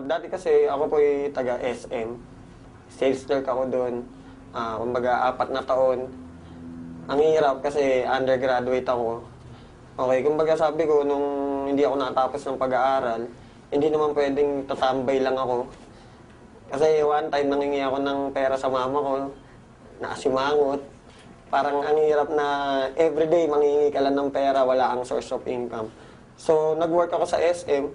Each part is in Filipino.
Dati kasi ako po'y taga SM. Sales clerk ako doon. Kumbaga, 4 na taon. Ang hirap kasi undergraduate ako. Okay, kumbaga sabi ko, nung hindi ako nakatapos ng pag-aaral, hindi naman pwedeng tatambay lang ako. Kasi one time, nangingi ako ng pera sa mama ko, nakasimangot. Parang ang hirap na everyday mangingi ka lang ng pera, wala kang source of income. So, nag-work ako sa SM.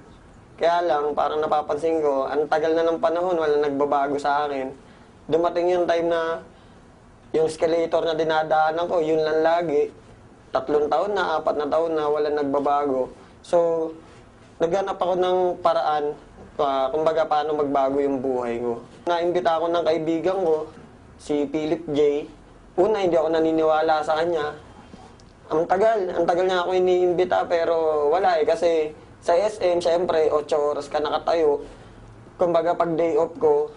Kaya lang, parang napapansin ko, ang tagal na ng panahon, wala nagbabago sa akin. Dumating yung time na yung escalator na dinadaanan ko, yun lang lagi. 3 taon na, 4 na taon na, wala nagbabago. So, naghanap ako ng paraan, kumbaga paano magbago yung buhay ko. Naimbita ako ng kaibigan ko, si Philip J. Una, hindi ako naniniwala sa kanya. Ang tagal niya ako iniimbita pero wala kasi sa SM, syempre, 8 oras ka nakatayo. Kumbaga, pag day off ko,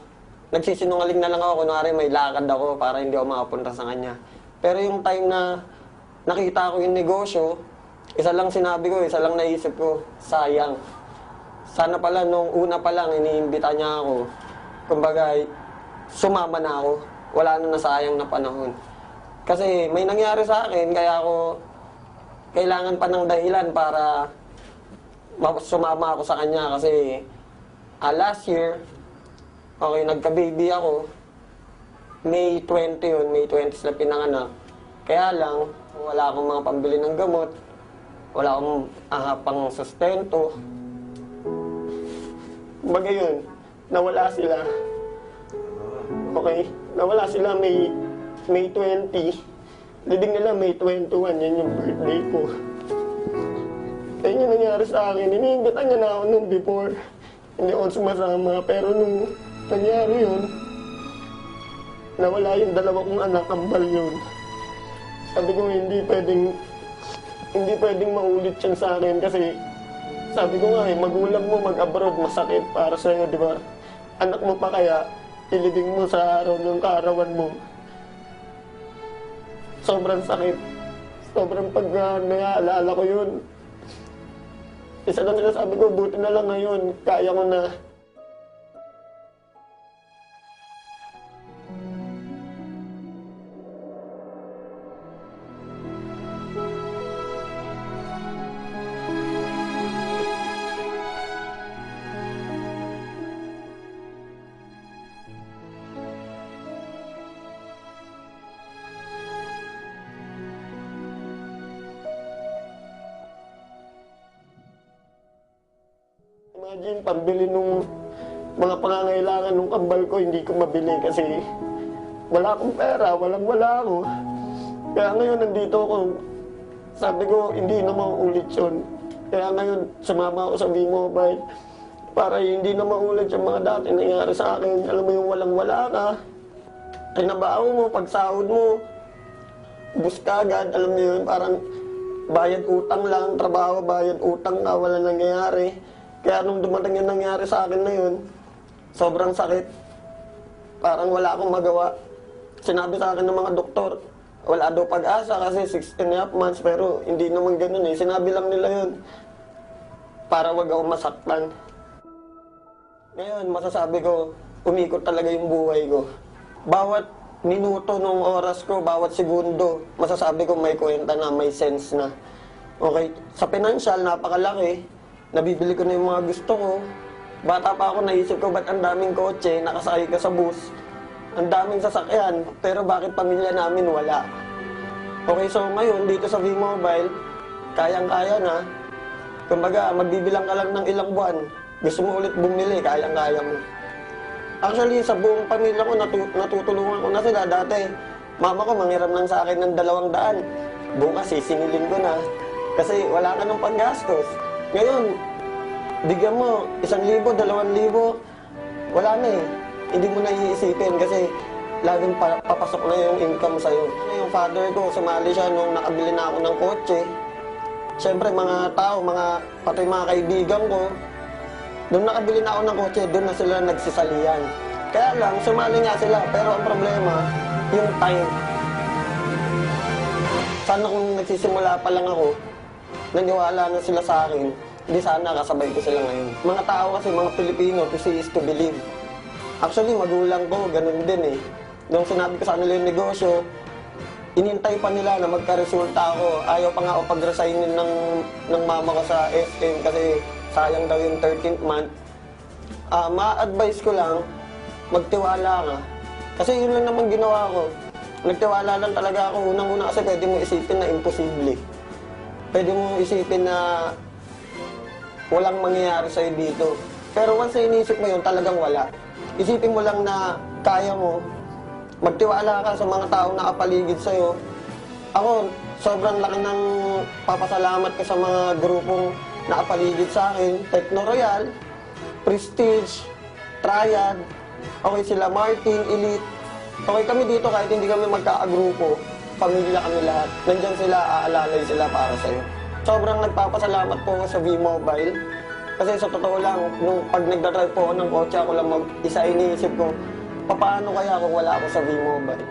nagsisinungaling na lang ako, kunwari may lakad ako para hindi ako makapunta sa kanya. Pero yung time na nakita ko yung negosyo, isa lang sinabi ko, isa lang naisip ko, sayang. Sana pala nung una pa lang, iniimbita niya ako. Kumbaga, sumama na ako. Wala na nasayang na panahon. Kasi may nangyari sa akin, kaya ako kailangan pa ng dahilan para sumama ako sa kanya kasi last year, okay, nagka-baby ako. May 20 yun, May 20 sila pinanganak. Kaya lang, wala akong mga pambili ng gamot. Wala akong pang sustento. Kumbaga yun, nawala sila. Okay, nawala sila May 20. Liding nila May 21, yan yung birthday ko. Kaya yung nangyari sa akin, iniimbitan niya na ako nung before. Hindi ako sumasama, pero nung nangyari yun, nawala yung 2 kong anak, kambal yun. Sabi ko, hindi pwedeng maulit yan sa akin kasi sabi ko nga magulang mo mag-abroad, masakit para sa'yo, di ba? Anak mo pa kaya, ilibing mo sa araw ng kaarawan mo. Sobrang sakit. Sobrang pag naalala ko yun. Isa lang sinasabi ko, buti na lang ngayon, kaya ko na. Imagine, pambili nung mga pangangailangan nung kambal ko, hindi ko mabili kasi wala akong pera, wala ako. Kaya ngayon, nandito ako. Sabi ko, hindi na mauulit yun. Kaya ngayon, sumama ako sa V-Mobile para hindi na maulit yung mga dati nangyari sa akin. Alam mo yung walang-wala ka, kinabaho mo, pagsahod mo, bus ka agad, alam mo yun, parang bayad utang lang, trabaho, bayad utang ka, wala nangyayari. Kaya nung dumating yung nangyari sa akin na yun, sobrang sakit. Parang wala akong magawa. Sinabi sa akin ng mga doktor, wala daw pag-asa kasi 16.5 months, pero hindi naman ganun eh. Sinabi lang nila yun para wag ako masaktan. Ngayon, masasabi ko, umikot talaga yung buhay ko. Bawat minuto ng oras ko, bawat segundo, masasabi ko may kwenta na, may sense na. Okay, sa financial, napakalaki. Nabibili ko na yung mga gusto ko. Bata pa ako, naisip ko, ba't ang daming kotse, nakasakay ka sa bus? Ang daming sasakyan, pero bakit pamilya namin wala? Okay, so ngayon, dito sa V-Mobile, kayang-kaya na. Kumbaga, magbibilang ka lang ng ilang buwan. Gusto mo ulit bumili, kayang-kaya mo. Actually, sa buong pamilya ko, natutulungan ko na sila. Dati, mama ko manghiram lang sa akin ng 200. Bukas, sisingilin ko na. Kasi wala ka ng panggastos. Ngayon, bigyan mo 1,000, 2,000, wala na eh. Hindi mo na iisipin kasi laging papasok na yung income sa'yo. Yung father ko, sumali siya nung nakabili na ako ng kotse. Siyempre, mga tao, pati mga kaibigan ko, nung nakabili na ako ng kotse, doon na sila nagsisalian. Kaya lang, sumali nga sila, pero ang problema, yung time. Sana kung nagsisimula pa lang ako, naniwala na sila sa akin, di sana kasabay ko sila ngayon. Mga tao kasi, mga Pilipino, to see is to believe. Actually, magulang ko, ganun din eh. Nung sinabi ko sa kanila yung negosyo, inintay pa nila na magka-resulta ako. Ayaw pa nga ako pag-resignin ng mama ko sa SM kasi sayang daw yung 13th month. Ma-advise ko lang, magtiwala ka. Kasi yun lang naman ginawa ko. Nagtiwala lang talaga ako. Unang-una kasi pwede mo isipin na imposible. Pwede mo isipin na walang mangyayari sa'yo dito. Pero once na inisip mo yun, talagang wala. Isipin mo lang na kaya mo. Magtiwala ka sa mga taong nakapaligid sa'yo. Ako, sobrang laki ng papasalamat ko sa mga grupong nakapaligid sa akin. Techno Royal, Prestige, Triad, okay sila Martin, Elite. Okay kami dito kahit hindi kami magkaagrupo. Pamilya kami lahat. Nandyan sila, aalalay sila para sa'yo. Sobrang nagpapasalamat po ako sa V-Mobile. Kasi sa totoo lang, nung pag nagdadrive po ako ng kotse, ako lang isa iniisip ko, paano kaya kung wala ako sa V-Mobile?